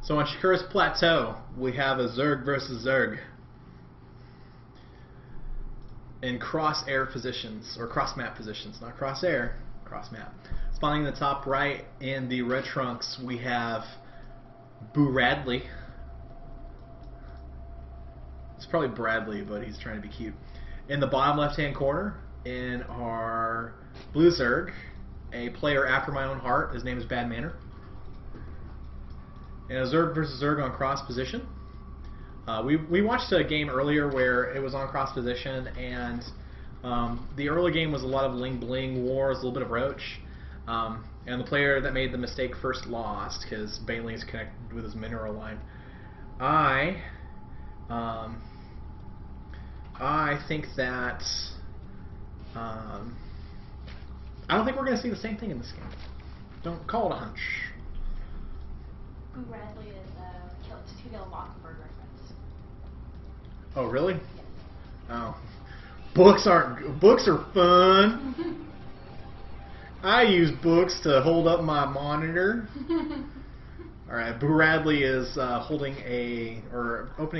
So on Shakura's Plateau, we have a Zerg versus Zerg in cross-air positions, or cross-map positions, not cross-air, cross-map. Spawning in the top right in the red trunks, we have Booradley. It's probably Bradley, but he's trying to be cute. In the bottom left-hand corner, in our blue Zerg, a player after my own heart. His name is BadManner. And a Zerg versus Zerg on cross position. We watched a game earlier where it was on cross position, and the early game was a lot of Ling Bling wars, a little bit of Roach. And the player that made the mistake first lost because Bailey is connected with his mineral line. I think that I don't think we're going to see the same thing in this game. Don't call it a hunch. Bradley is to kill a Mockingbird reference. Oh, really? Yes. Oh, books are fun. I use books to hold up my monitor. All right, Bradley is opening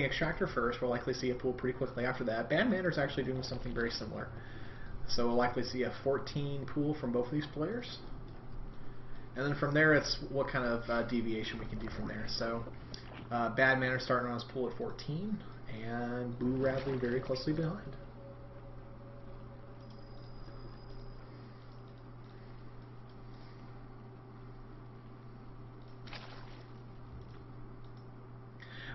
extractor first. We'll likely see a pool pretty quickly after that. BadManner is actually doing something very similar. So we'll likely see a 14 pool from both of these players. And then from there, it's what kind of deviation we can do from there. So BadManner starting on his pool at 14, and Bradley very closely behind.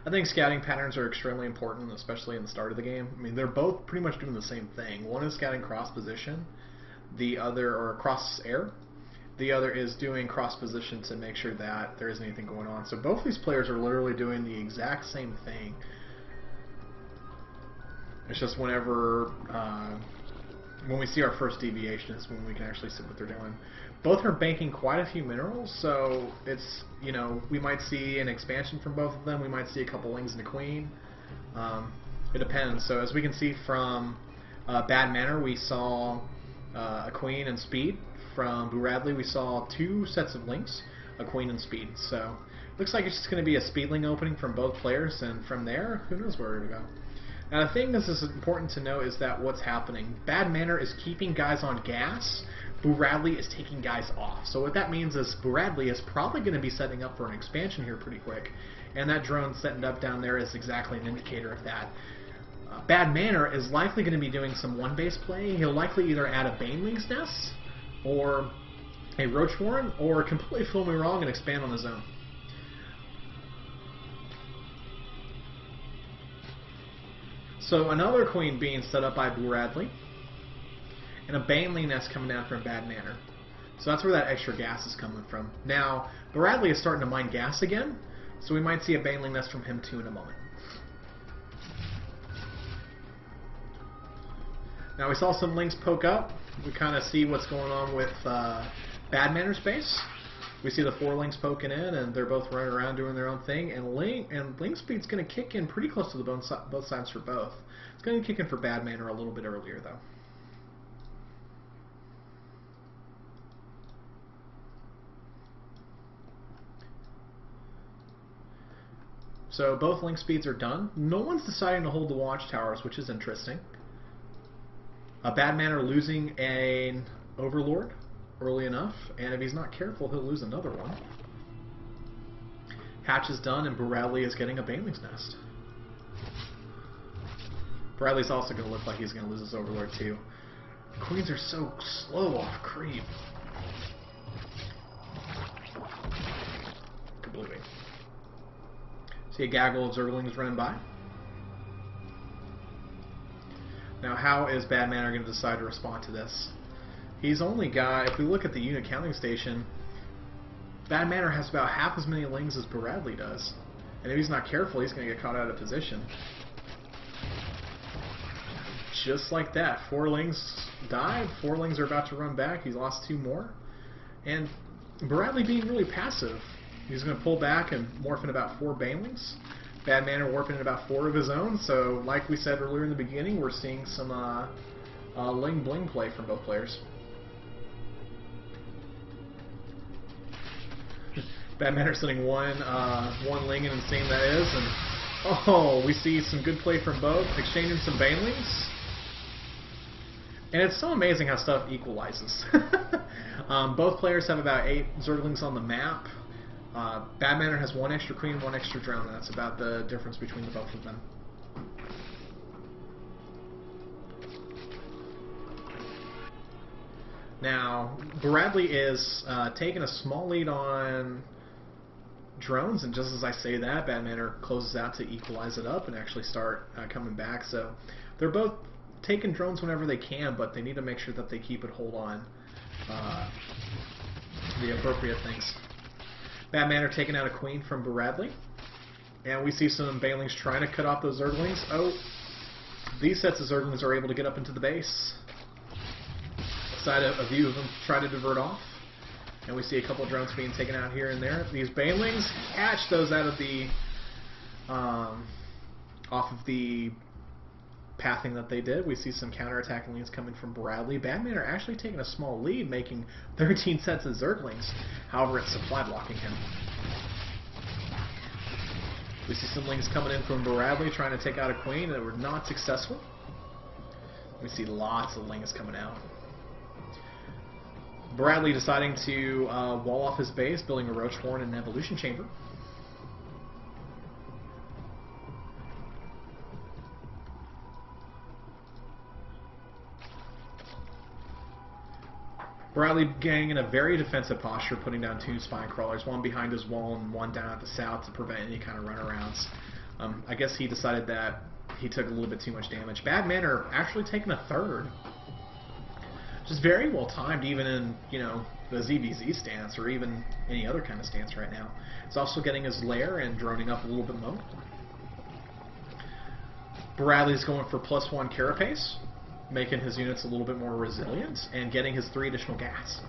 I think scouting patterns are extremely important, especially in the start of the game. I mean, they're both pretty much doing the same thing. One is scouting cross position, the other, or cross air. The other is doing cross position to make sure that there isn't anything going on. So both these players are literally doing the exact same thing. It's just whenever, when we see our first deviation is when we can actually see what they're doing. Both are banking quite a few minerals, so it's, you know, we might see an expansion from both of them. We might see a couple lings and a queen. It depends. So as we can see from BadManner, we saw a queen and speed. From Booradley, we saw 2 sets of links, a queen and speed. So looks like it's just going to be a speedling opening from both players, and from there, who knows where to go. Now the thing that is important to know is that what's happening. BadManner is keeping guys on gas. Booradley is taking guys off. So what that means is Booradley is probably going to be setting up for an expansion here pretty quick, and that drone setting up down there is exactly an indicator of that. BadManner is likely going to be doing some one-base play. He'll likely either add a Baneling's Nest, or a Roach Warren, or completely fool me wrong and expand on his own. So another queen being set up by Booradley, and a Baneling Nest coming down from BadManner. So that's where that extra gas is coming from. Now, Booradley is starting to mine gas again, so we might see a Baneling Nest from him too in a moment. Now we saw some links poke up. We kind of see what's going on with BadManner's base. We see the 4 links poking in, and they're both running around doing their own thing. And link speed's going to kick in pretty close to the both sides for both. It's going to kick in for BadManner a little bit earlier, though. So both link speeds are done. No one's deciding to hold the watchtowers, which is interesting. BadManner losing an Overlord early enough, and if he's not careful, he'll lose another one. Hatch is done, and Bradley is getting a Baneling's Nest. Bradley's also going to look like he's going to lose his Overlord too. Queens are so slow off creep. Completely. See a gaggle of Zerglings running by. Now, how is BadManner going to decide to respond to this? He's only got, if we look at the unit counting station, BadManner has about half as many lings as Bradley does. And if he's not careful, he's going to get caught out of position. Just like that. 4 lings died. 4 lings are about to run back. He's lost 2 more. And Bradley being really passive. He's going to pull back and morph in about 4 Banelings. BadManner warping in about 4 of his own, so like we said earlier in the beginning, we're seeing some Ling Bling play from both players. BadManner sending one Lingen and seeing that is, and oh, we see some good play from both, exchanging some Banelings. And it's so amazing how stuff equalizes. Both players have about 8 Zerglings on the map. BadManner has 1 extra queen, 1 extra drone, and that's about the difference between the both of them. Now, Booradley is taking a small lead on drones, and just as I say that, BadManner closes out to equalize it up and actually start coming back. So they're both taking drones whenever they can, but they need to make sure that they keep it hold on the appropriate things. BadManner taking out a queen from Booradley, and we see some Banelings trying to cut off those Zerglings. Oh, these sets of Zerglings are able to get up into the base. A view of them try to divert off, and we see a couple of drones being taken out here and there. These Banelings catch those out of the off of the pathing that they did. We see some counterattacking leads coming from Booradley. BadManner actually taking a small lead, making 13 sets of Zerglings. However, it's supply blocking him. We see some lings coming in from Booradley trying to take out a queen that were not successful. We see lots of lings coming out. Booradley deciding to wall off his base, building a Roach Horn and an Evolution Chamber. Booradley getting in a very defensive posture, putting down 2 Spine Crawlers, one behind his wall and one down at the south to prevent any kind of runarounds. I guess he decided that he took a little bit too much damage. BadManner actually taking a 3rd. Just very well timed, even in, you know, the ZVZ stance or even any other kind of stance right now. It's also getting his lair and droning up a little bit more. Booradley's going for +1 carapace, making his units a little bit more resilient and getting his 3 additional gas.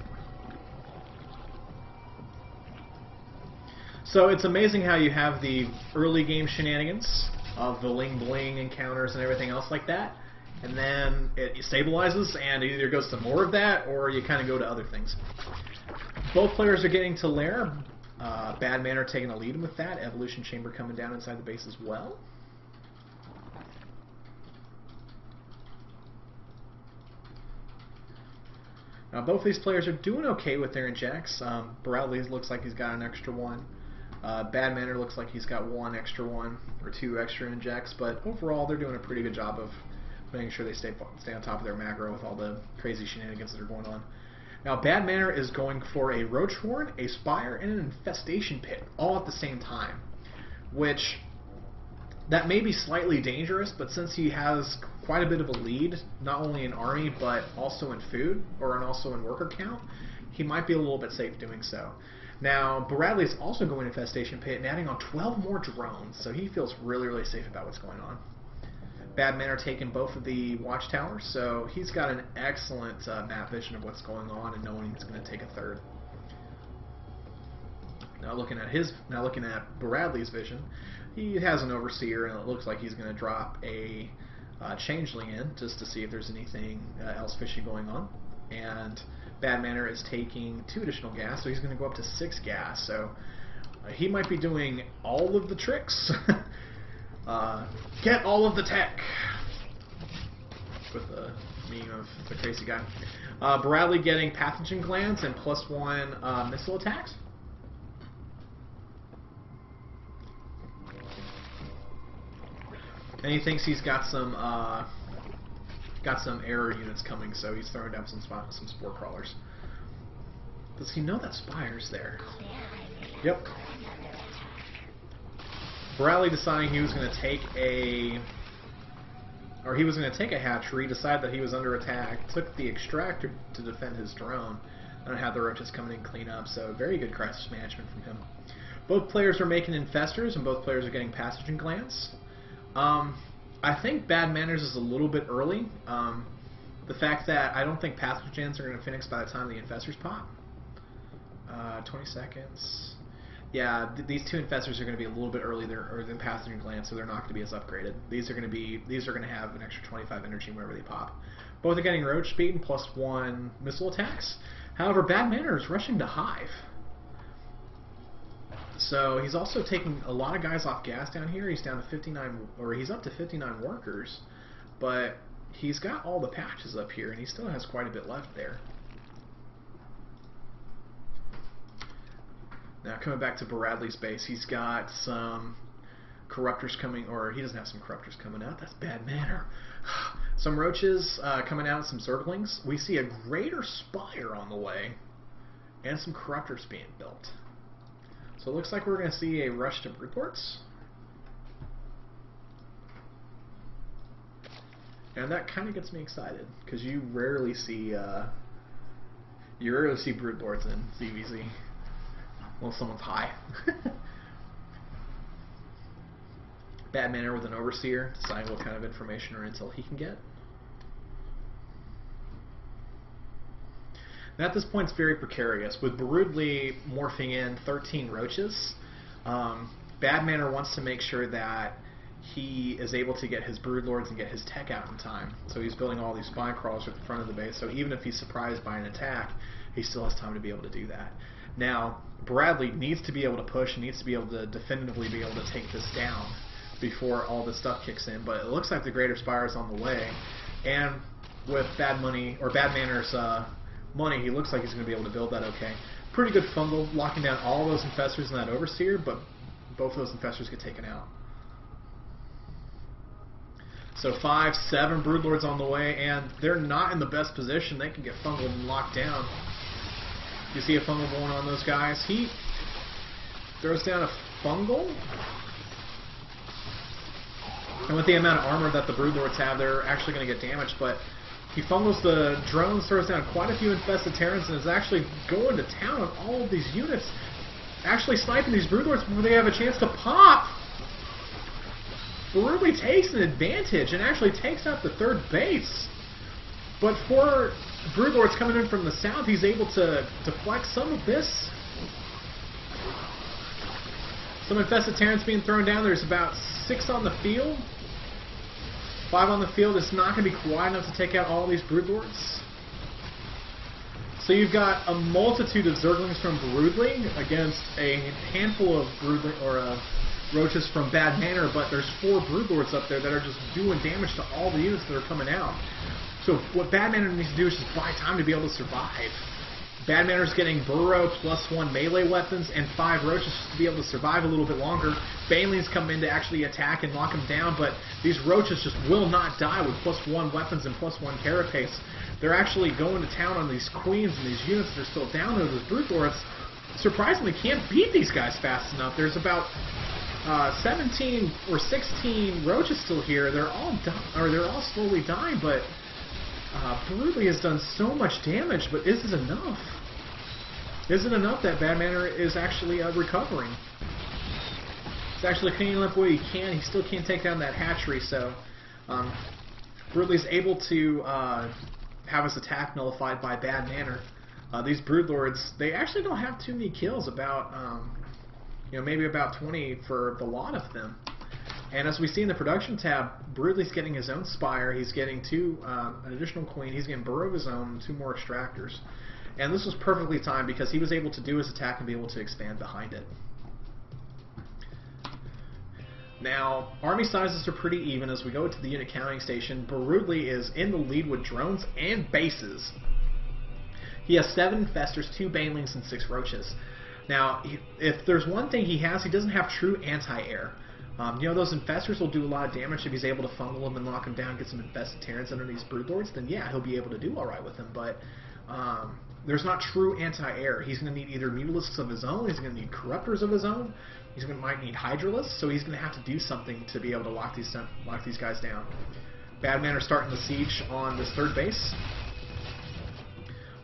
So it's amazing how you have the early game shenanigans of the Ling Bling encounters and everything else like that, and then it stabilizes and it either goes to more of that or you kind of go to other things. Both players are getting to lair. BadManner taking a lead with that. Evolution Chamber coming down inside the base as well. Now both these players are doing okay with their injects. Booradley looks like he's got an extra 1. BadManner looks like he's got 1 extra 1 or 2 extra injects, but overall they're doing a pretty good job of making sure they stay on top of their macro with all the crazy shenanigans that are going on. Now BadManner is going for a Roach Horn, a Spire, and an Infestation Pit all at the same time, which that may be slightly dangerous, but since he has quite a bit of a lead, not only in army but also in food and also in worker count, he might be a little bit safe doing so. Now Booradley is also going Infestation Pit and adding on 12 more drones, so he feels really, really safe about what's going on. BadManner taking both of the watchtowers, so he's got an excellent map vision of what's going on and knowing he's going to take a 3rd. Now looking at Booradley's vision, he has an Overseer, and it looks like he's going to drop a Changeling in just to see if there's anything else fishy going on. And BadManner is taking 2 additional gas, so he's going to go up to 6 gas. So he might be doing all of the tricks. Get all of the tech! With the meaning of the crazy guy. Booradley getting Pathogen Glands and +1 missile attacks. And he thinks he's got some error units coming, so he's throwing down some Spore Crawlers. Does he know that Spire's there? Yep. Booradley deciding he was going to take a hatchery, decided that he was under attack, took the extractor to defend his drone, and had the roaches coming in clean up, so very good crisis management from him. Both players are making infestors, and both players are getting Pathogen Glands. I think BadManner's is a little bit early. The fact that I don't think Pathogens are going to finish by the time the infestors pop. 20 seconds. Yeah, these 2 infestors are going to be a little bit earlier than Pathogen Glands, so they're not going to be as upgraded. These are going to have an extra 25 energy whenever they pop. Both are getting Roach Speed and +1 missile attacks. However, BadManner is rushing to Hive. So he's also taking a lot of guys off gas down here. He's down to 59, or he's up to 59 workers, but he's got all the patches up here, and he still has quite a bit left there. Now coming back to Booradley's base, he's got some corruptors coming, or he doesn't have some corruptors coming out. That's BadManner. Some roaches coming out, some zerglings. We see a greater spire on the way, and some corruptors being built. So it looks like we're going to see a rush to broodlords. And that kind of gets me excited, because you rarely see broodlords in CVZ. Well, someone's high. BadManner with an overseer, deciding what kind of information or intel he can get. And at this point, it's very precarious. With Booradley morphing in 13 roaches, BadManner wants to make sure that he is able to get his broodlords and get his tech out in time. So he's building all these spy crawlers at the front of the base, so even if he's surprised by an attack, he still has time to be able to do that. Now, Booradley needs to be able to push, needs to be able to definitively be able to take this down before all this stuff kicks in, but it looks like the Greater Spire is on the way, and with BadManner's money, he looks like he's going to be able to build that okay. Pretty good fungal, locking down all those infestors and that overseer, but both of those infestors get taken out. So 5, 7 broodlords on the way, and they're not in the best position. They can get fungal and locked down. You see a fungal going on those guys. He throws down a fungal. And with the amount of armor that the broodlords have, they're actually going to get damaged, but he fungals the drones, throws down quite a few infested Terrans, and is actually going to town on all of these units, actually sniping these broodlords before they have a chance to pop. Booradley takes an advantage and actually takes out the third base. But for broodlords coming in from the south, he's able to deflect some of this. Some infested Terrans being thrown down. There's about 6 on the field. 5 on the field. It's not going to be quite enough to take out all these broodlords. So you've got a multitude of zerglings from Booradley against a handful of roaches from BadManner, but there's 4 broodlords up there that are just doing damage to all the units that are coming out. So what BadManner needs to do is just buy time to be able to survive. BadManner's getting burrow +1 melee weapons and 5 roaches just to be able to survive a little bit longer. Banelings come in to actually attack and knock him down, but these roaches just will not die with +1 weapons and +1 carapace. They're actually going to town on these queens and these units that are still down there. Those broodlords surprisingly can't beat these guys fast enough. There's about 17 or 16 roaches still here. They're all slowly dying, but Booradley has done so much damage. But is it enough? Is it enough that BadManner is actually recovering? He's actually cleaning up what he can. He still can't take down that hatchery, so Booradley is able to have his attack nullified by BadManner. These broodlords, they actually don't have too many kills. About maybe about 20 for the lot of them. And as we see in the production tab, Booradley's getting his own spire. He's getting an additional queen. He's getting burrow of his own, 2 more extractors. And this was perfectly timed because he was able to do his attack and be able to expand behind it. Now, army sizes are pretty even as we go to the unit counting station. Booradley is in the lead with drones and bases. He has 7 infestors, 2 banelings, and 6 roaches. Now, if there's one thing he has, he doesn't have true anti-air. Those infestors will do a lot of damage if he's able to fungal them and knock them down, get some infested Terrans under these broodlords, then yeah, he'll be able to do alright with them, but there's not true anti-air. He's going to need either mutalisks of his own, he's going to need corruptors of his own, might need hydralisks, so he's going to have to do something to be able to lock these guys down. BadManner starting the siege on this third base.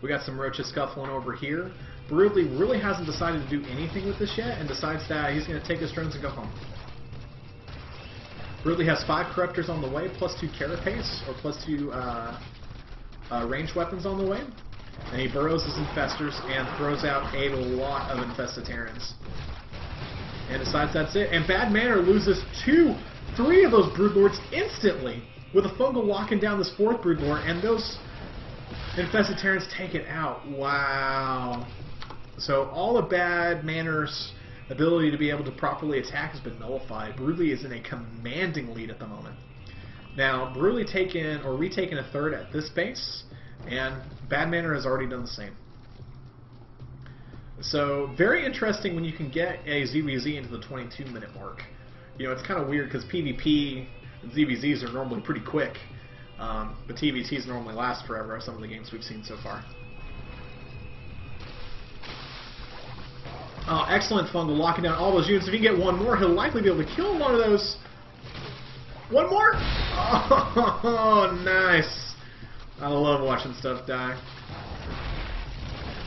We got some roaches scuffling over here. Booradley really hasn't decided to do anything with this yet and decides that he's going to take his drones and go home. Booradley has 5 corruptors on the way, +2 carapace, or +2 ranged weapons on the way. And he burrows his infestors and throws out a lot of infested Terrans. And decides that's it. And BadManner loses 3 of those broodlords instantly with a fungal locking down this 4th broodlord, and those infested Terrans take it out. Wow. So all of BadManner's ability to be able to properly attack has been nullified. Booradley is in a commanding lead at the moment. Now, Booradley retaken a third at this base, and BadManner has already done the same. So, very interesting when you can get a ZVZ into the 22-minute mark. You know, it's kind of weird because PvP and ZVZs are normally pretty quick, but TVTs normally last forever, some of the games we've seen so far. Oh, excellent Fungal, locking down all those units. If he can get one more, he'll likely be able to kill one of those. One more? Oh, nice. I love watching stuff die.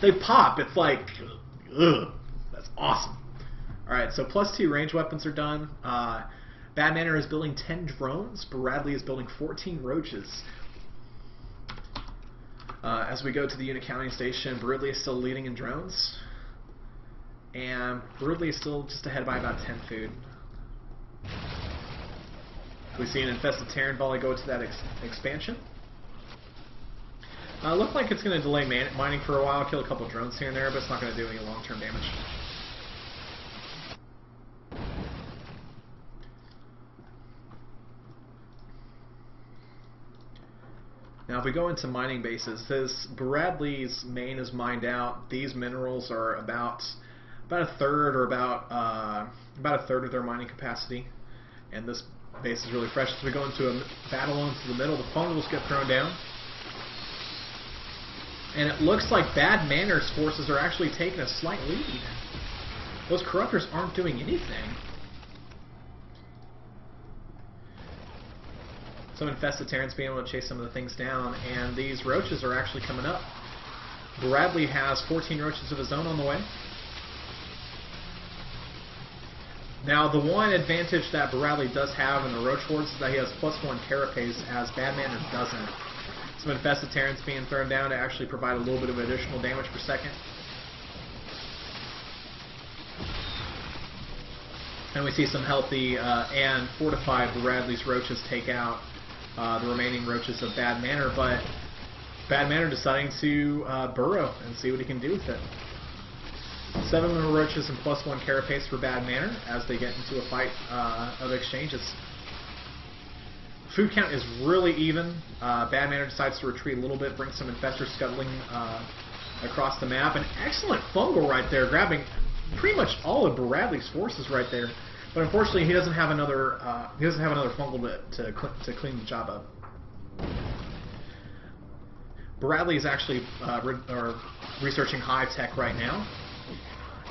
They pop. It's like, ugh, that's awesome. Alright, so +2 range weapons are done. BadManner is building 10 drones. Booradley is building 14 roaches. As we go to the unit counting station, Booradley is still leading in drones. And Booradley is still just ahead by about 10 food. We see an infested Terran volley go to that expansion. Looks like it's going to delay mining for a while, kill a couple drones here and there, but it's not going to do any long-term damage. Now if we go into mining bases, this Booradley's main is mined out. These minerals are about a third or about a third of their mining capacity, and this base is really fresh. As we go into a battle into the middle, the fungals get thrown down, and it looks like BadManner's forces are actually taking a slight lead. Those corruptors aren't doing anything. Some infested Terrans being able to chase some of the things down, and these roaches are actually coming up. Booradley has 14 roaches of his own on the way. Now, the one advantage that Booradley does have in the roach hordes is that he has +1 carapace, as BadManner doesn't. Some infested Terrans being thrown down to actually provide a little bit of additional damage per second. And we see some healthy and fortified Booradley's roaches take out the remaining roaches of BadManner, but BadManner deciding to burrow and see what he can do with it. 7 more roaches and +1 carapace for BadManner as they get into a fight of exchanges. Food count is really even. BadManner decides to retreat a little bit, bring some infestors scuttling across the map. An excellent fungal right there, grabbing pretty much all of Booradley's forces right there. But unfortunately, he doesn't have another fungal to clean the job up. Booradley is actually researching high tech right now.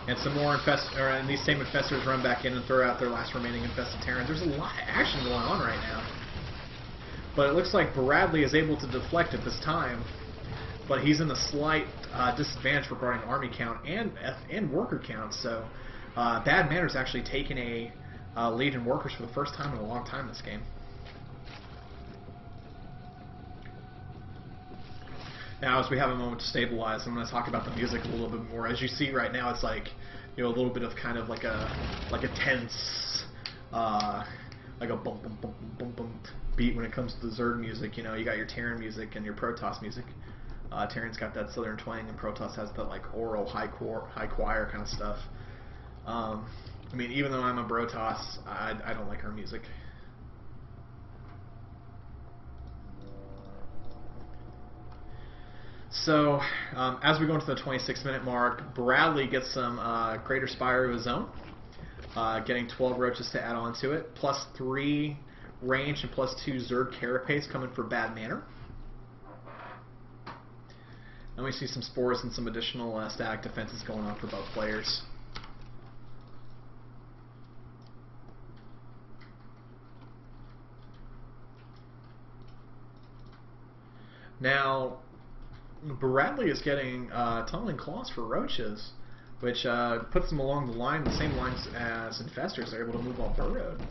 And some more and these same infestors run back in and throw out their last remaining infested Terrans. There's a lot of action going on right now. But it looks like Booradley is able to deflect at this time. But he's in a slight disadvantage regarding army count and worker count. So BadManner's actually taken a lead in workers for the first time in a long time this game. Now, as we have a moment to stabilize, I'm going to talk about the music a little bit more. As you see right now, it's like, you know, a little bit of kind of like a tense, like a bum bum bum bum bum beat when it comes to the Zerg music. You know, you got your Terran music and your Protoss music. Terran's got that southern twang, and Protoss has that like oral high choir kind of stuff. I mean, even though I'm a Brotoss, I don't like her music. So, as we go into the 26-minute mark, Booradley gets some Greater Spire of his own, getting 12 roaches to add on to it, +3 range and +2 Zerg carapace coming for BadManner. And we see some spores and some additional static defenses going on for both players. Now, Booradley is getting tunneling claws for roaches, which puts them along the same lines as infestors. They're able to move all burrowed.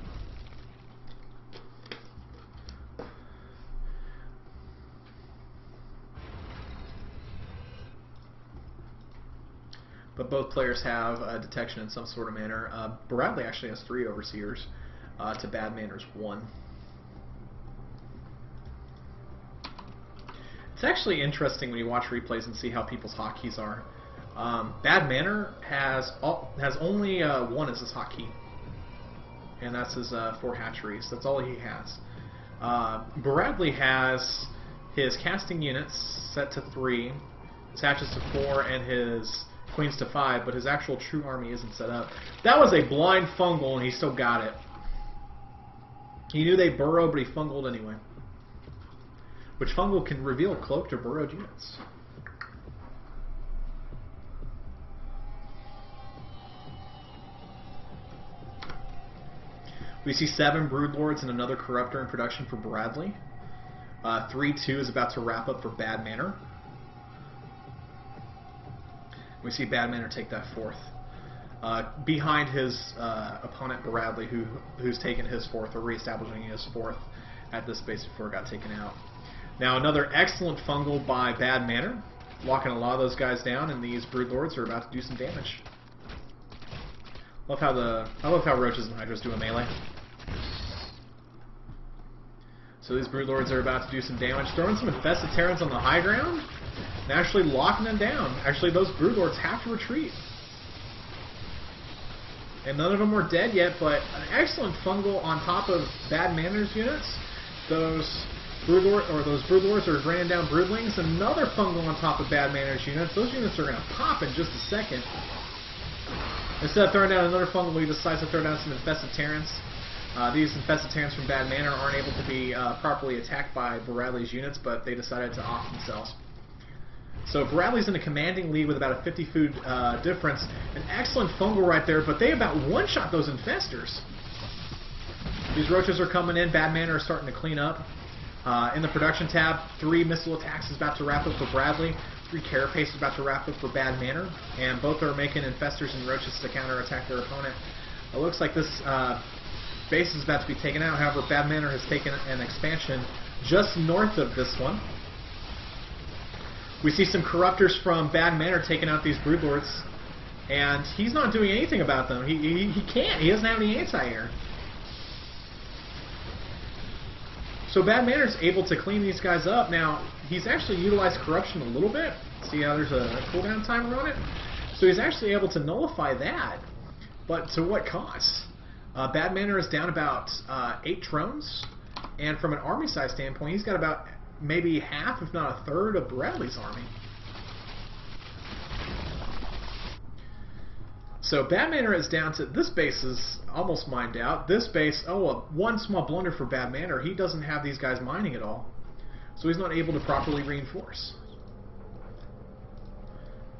But both players have detection in some sort of manner. Booradley actually has 3 overseers to BadManner's 1. It's actually interesting when you watch replays and see how people's hotkeys are. BadManner has only one as his hotkey, and that's his 4 hatcheries. That's all he has. Booradley has his casting units set to 3, his hatches to 4, and his queens to 5, but his actual true army isn't set up. That was a blind fungal, and he still got it. He knew they burrow, but he fungled anyway. Which fungal can reveal cloaked or burrowed units. We see 7 Broodlords and another Corruptor in production for Booradley. 3-2 is about to wrap up for BadManner. We see BadManner take that 4th. Behind his opponent Booradley, who's taken his 4th, or reestablishing his 4th at this base before it got taken out. Now another excellent fungal by BadManner, locking a lot of those guys down, and these Broodlords are about to do some damage. I love how Roaches and Hydras do a melee. So these Broodlords are about to do some damage, throwing some Infested Terrans on the high ground, and actually locking them down. Actually, those Broodlords have to retreat. And none of them were dead yet, but an excellent fungal on top of BadManner's units. Those Broodlords are raining down Broodlings. Another fungal on top of BadManner's units. Those units are going to pop in just a second. Instead of throwing down another fungal, he decides to throw down some Infested Terrans. These Infested Terrans from BadManner aren't able to be properly attacked by Booradley's units, but they decided to off themselves. So Booradley's in a commanding lead with about a 50 food difference. An excellent fungal right there, but they about one-shot those Infestors. These Roaches are coming in. BadManner is starting to clean up. In the production tab, 3 missile attacks is about to wrap up for Booradley. 3 Carapace is about to wrap up for BadManner. And both are making Infestors and Roaches to counterattack their opponent. It looks like this base is about to be taken out. However, BadManner has taken an expansion just north of this one. We see some Corruptors from BadManner taking out these Broodlords, and he's not doing anything about them. He can't. He doesn't have any anti-air. So BadManner's able to clean these guys up. Now, he's actually utilized Corruption a little bit. See how there's a cooldown timer on it? So he's actually able to nullify that. But to what cost? BadManner is down about 8 drones, and from an army size standpoint, he's got about maybe half, if not a third, of Booradley's army. So BadManner is down to, this base is almost mined out. This base, one small blunder for BadManner, he doesn't have these guys mining at all. So he's not able to properly reinforce.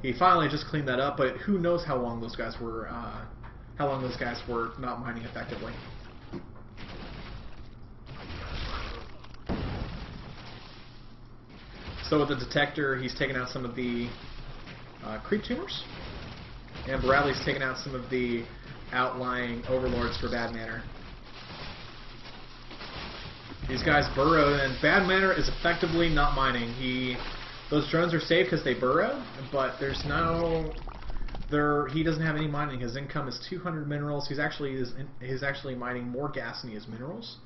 He finally just cleaned that up, but who knows how long those guys were not mining effectively. So with the detector, he's taken out some of the creep tumors, and Booradley's taken out some of the outlying overlords for BadManner. These guys burrow, and BadManner is effectively not mining. Those drones are safe because they burrow, but there's no... he doesn't have any mining. His income is 200 minerals. He's actually mining more gas than he has minerals.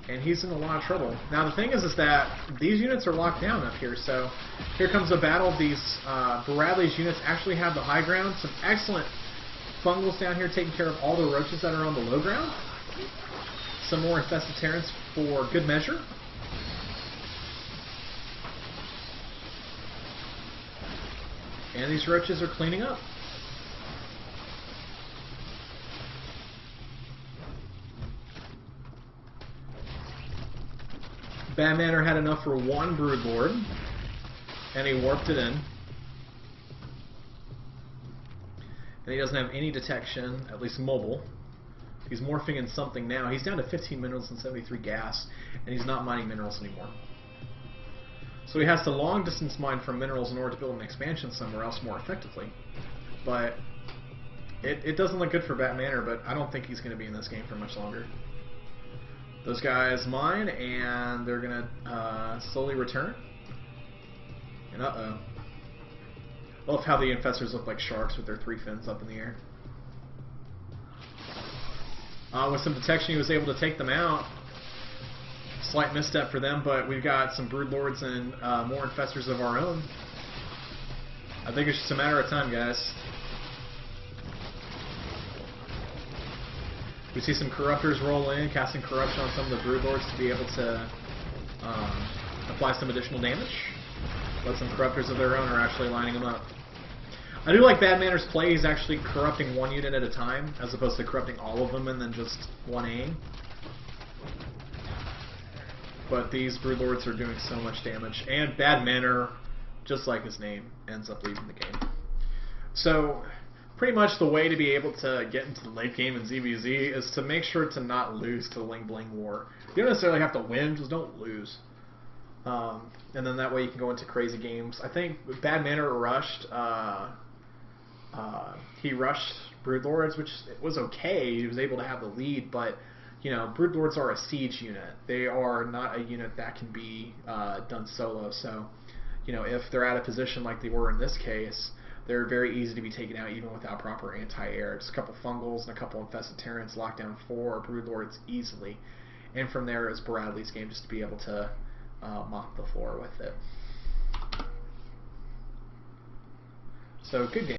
And he's in a lot of trouble. Now the thing is that these units are locked down up here, so here comes a battle. These Booradley's units actually have the high ground. Some excellent fungals down here taking care of all the Roaches that are on the low ground. Some more Infested Terrans for good measure. And these Roaches are cleaning up. BadManner had enough for 1 Broodlord, and he warped it in. And he doesn't have any detection, at least mobile. He's morphing in something now. He's down to 15 minerals and 73 gas, and he's not mining minerals anymore. So he has to long distance mine for minerals in order to build an expansion somewhere else more effectively. But it doesn't look good for BadManner, but I don't think he's going to be in this game for much longer. Those guys mine, and they're going to slowly return. And uh-oh. I love how the Infestors look like sharks with their 3 fins up in the air. With some detection, he was able to take them out. Slight misstep for them, but we've got some Broodlords and more Infestors of our own. I think it's just a matter of time, guys. We see some Corruptors roll in, casting Corruption on some of the Broodlords to be able to apply some additional damage. But some Corruptors of their own are actually lining them up. I do like BadManner's play. He's actually corrupting one unit at a time, as opposed to corrupting all of them and then just one aim. But these Broodlords are doing so much damage. And BadManner, just like his name, ends up leaving the game. So, pretty much the way to be able to get into the late game in ZVZ is to make sure to not lose to the Ling Bling War. You don't necessarily have to win, just don't lose. And then that way you can go into crazy games. I think BadManner rushed... he rushed Broodlords, which was okay. He was able to have the lead, but you know, Broodlords are a siege unit. They are not a unit that can be done solo. So, you know, if they're out of position like they were in this case, they're very easy to be taken out even without proper anti-air. Just a couple Fungals and a couple Infested Terrans lock down 4 Broodlords easily. And from there is Booradley's game just to be able to mop the floor with it. So, good game.